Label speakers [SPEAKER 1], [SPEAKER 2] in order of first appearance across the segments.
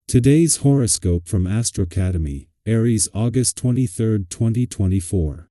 [SPEAKER 1] Today's horoscope from Astrocademy, Aries, August 23, 2024.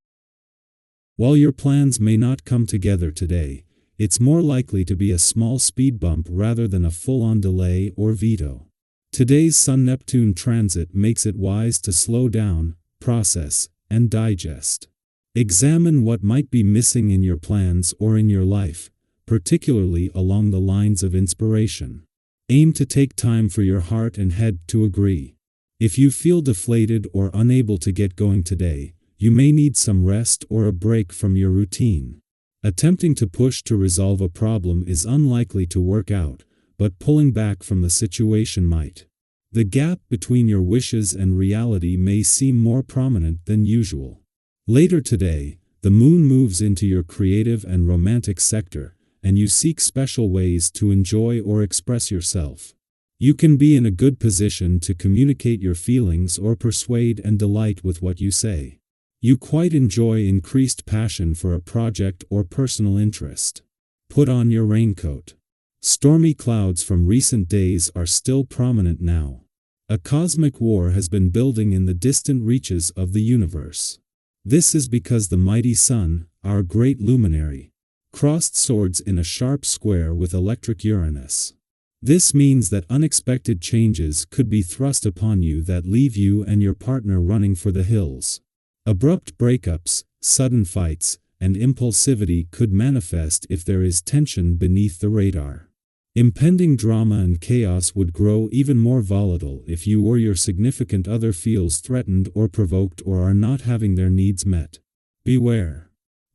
[SPEAKER 1] While your plans may not come together today, it's more likely to be a small speed bump rather than a full-on delay or veto. Today's Sun-Neptune transit makes it wise to slow down, process, and digest. Examine what might be missing in your plans or in your life, particularly along the lines of inspiration. Aim to take time for your heart and head to agree. If you feel deflated or unable to get going today, you may need some rest or a break from your routine. Attempting to push to resolve a problem is unlikely to work out, but pulling back from the situation might. The gap between your wishes and reality may seem more prominent than usual. Later today, the moon moves into your creative and romantic sector, and you seek special ways to enjoy or express yourself. You can be in a good position to communicate your feelings or persuade and delight with what you say. You quite enjoy increased passion for a project or personal interest. Put on your raincoat. Stormy clouds from recent days are still prominent now. A cosmic war has been building in the distant reaches of the universe. This is because the mighty sun, our great luminary, crossed swords in a sharp square with electric Uranus. This means that unexpected changes could be thrust upon you that leave you and your partner running for the hills. Abrupt breakups, sudden fights, and impulsivity could manifest if there is tension beneath the radar. Impending drama and chaos would grow even more volatile if you or your significant other feels threatened or provoked or are not having their needs met. Beware.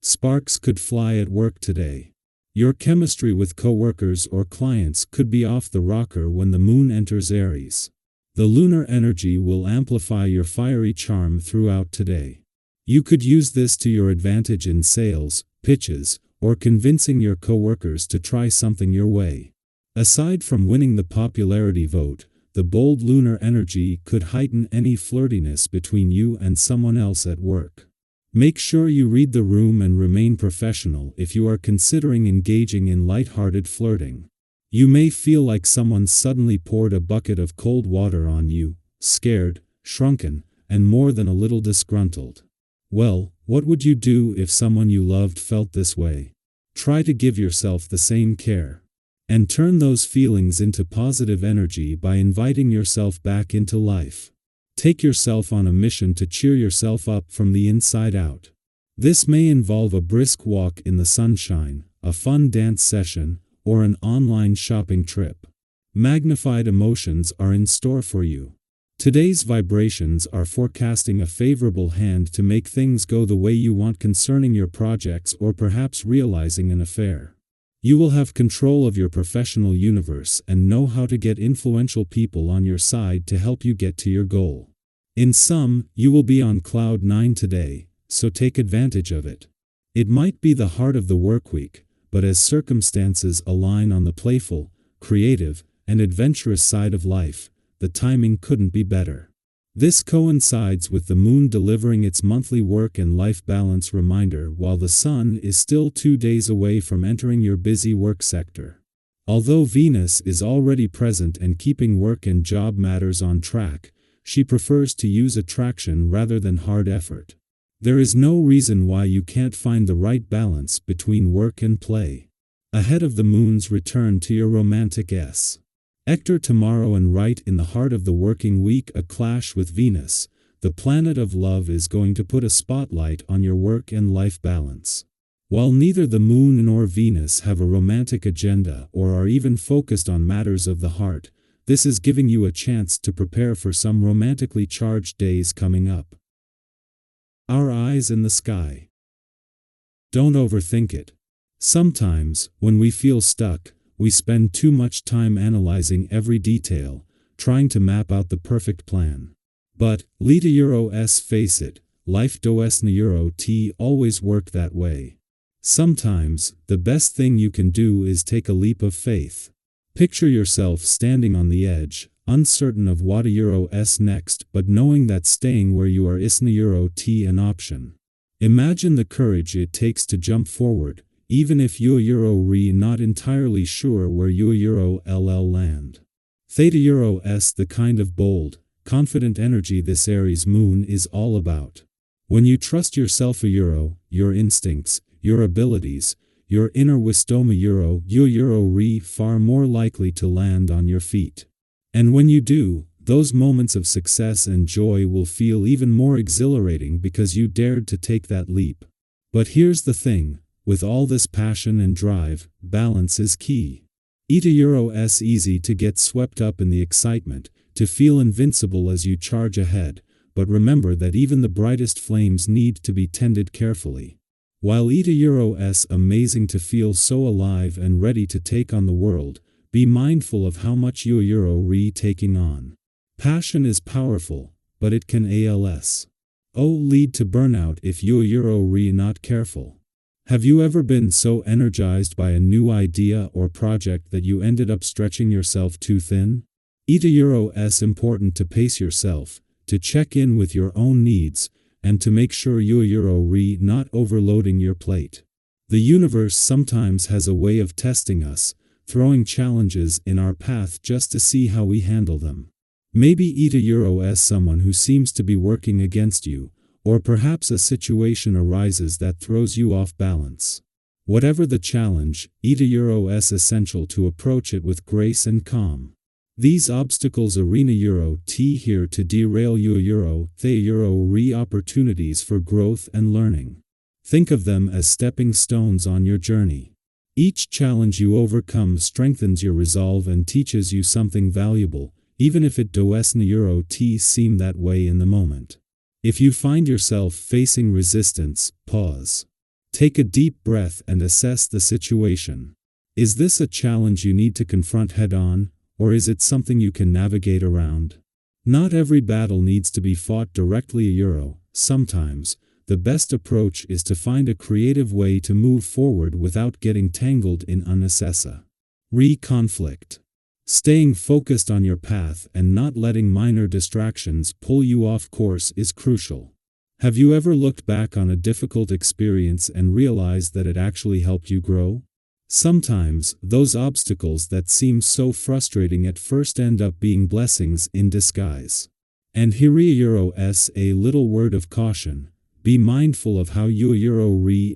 [SPEAKER 1] Sparks could fly at work today. Your chemistry with coworkers or clients could be off the rocker when the moon enters Aries. The lunar energy will amplify your fiery charm throughout today. You could use this to your advantage in sales, pitches, or convincing your coworkers to try something your way. Aside from winning the popularity vote, the bold lunar energy could heighten any flirtiness between you and someone else at work. Make sure you read the room and remain professional if you are considering engaging in light-hearted flirting. You may feel like someone suddenly poured a bucket of cold water on you, scared, shrunken, and more than a little disgruntled. Well, what would you do if someone you loved felt this way? Try to give yourself the same care. And turn those feelings into positive energy by inviting yourself back into life. Take yourself on a mission to cheer yourself up from the inside out. This may involve a brisk walk in the sunshine, a fun dance session, or an online shopping trip. Magnified emotions are in store for you. Today's vibrations are forecasting a favorable hand to make things go the way you want concerning your projects or perhaps realizing an affair. You will have control of your professional universe and know how to get influential people on your side to help you get to your goal. In sum, you will be on cloud 9 today, so take advantage of it. It might be the heart of the work week, but as circumstances align on the playful, creative, and adventurous side of life, the timing couldn't be better. This coincides with the moon delivering its monthly work and life balance reminder while the sun is still 2 days away from entering your busy work sector. Although Venus is already present and keeping work and job matters on track, she prefers to use attraction rather than hard effort. There is no reason why you can't find the right balance between work and play. Ahead of the moon's return to your romantic sector tomorrow and right in the heart of the working week, a clash with Venus, the planet of love, is going to put a spotlight on your work and life balance. While neither the moon nor Venus have a romantic agenda or are even focused on matters of the heart, this is giving you a chance to prepare for some romantically charged days coming up. Our eyes in the sky. Don't overthink it. Sometimes, when we feel stuck, we spend too much time analyzing every detail, trying to map out the perfect plan. But, let's face it, life doesn't always work that way. Sometimes, the best thing you can do is take a leap of faith. Picture yourself standing on the edge, uncertain of what's next, but knowing that staying where you are isn't an option. Imagine the courage it takes to jump forward, even if you're not entirely sure where you'll land. Theta Euro S, the kind of bold, confident energy this Aries moon is all about. When you trust yourself your instincts, your abilities, your inner wisdom you're far more likely to land on your feet. And when you do, those moments of success and joy will feel even more exhilarating because you dared to take that leap. But here's the thing, with all this passion and drive, balance is key. Eta Euro S, easy to get swept up in the excitement, to feel invincible as you charge ahead, but remember that even the brightest flames need to be tended carefully. While Eta Euro S, amazing to feel so alive and ready to take on the world, be mindful of how much you're taking on. Passion is powerful, but it can lead to burnout if you're not careful. Have you ever been so energized by a new idea or project that you ended up stretching yourself too thin? Eta Euro S, important to pace yourself, to check in with your own needs, and to make sure you're not overloading your plate. The universe sometimes has a way of testing us, throwing challenges in our path just to see how we handle them. Maybe Eta Euro S, someone who seems to be working against you, or perhaps a situation arises that throws you off balance. Whatever the challenge, Eta Euro S, essential to approach it with grace and calm. These obstacles arena Euro T here to derail the opportunities for growth and learning. Think of them as stepping stones on your journey. Each challenge you overcome strengthens your resolve and teaches you something valuable, even if it doesn't seem that way in the moment. If you find yourself facing resistance, pause. Take a deep breath and assess the situation. Is this a challenge you need to confront head-on, or is it something you can navigate around? Not every battle needs to be fought directly. Sometimes, the best approach is to find a creative way to move forward without getting tangled in unnecessary conflict. Staying focused on your path and not letting minor distractions pull you off course is crucial. Have you ever looked back on a difficult experience and realized that it actually helped you grow? Sometimes, those obstacles that seem so frustrating at first end up being blessings in disguise. And here Euro S, a little word of caution. Be mindful of how you're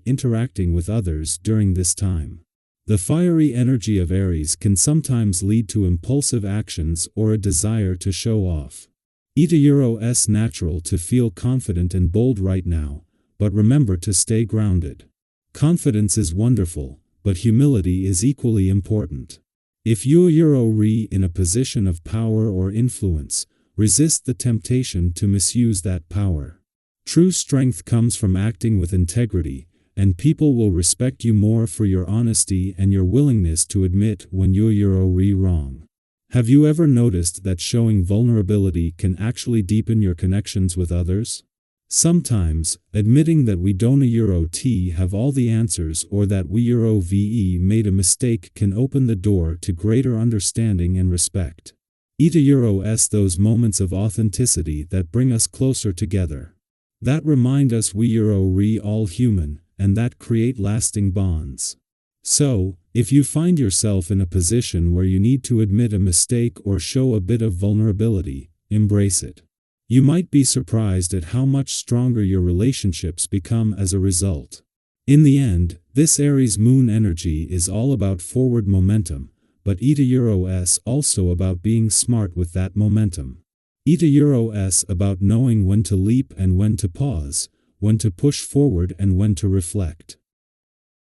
[SPEAKER 1] interacting with others during this time. The fiery energy of Aries can sometimes lead to impulsive actions or a desire to show off. Eta Euro S, natural to feel confident and bold right now, but remember to stay grounded. Confidence is wonderful, but humility is equally important. If you're in a position of power or influence, resist the temptation to misuse that power. True strength comes from acting with integrity, and people will respect you more for your honesty and your willingness to admit when you're wrong. Have you ever noticed that showing vulnerability can actually deepen your connections with others? Sometimes, admitting that we don't have all the answers or that we made a mistake can open the door to greater understanding and respect. Eta Euro S, those moments of authenticity that bring us closer together. That remind us we're all human, and that create lasting bonds. So, if you find yourself in a position where you need to admit a mistake or show a bit of vulnerability, embrace it. You might be surprised at how much stronger your relationships become as a result. In the end, this Aries moon energy is all about forward momentum, but Eta Euro S also about being smart with that momentum. Eta Euro S about knowing when to leap and when to pause, when to push forward and when to reflect.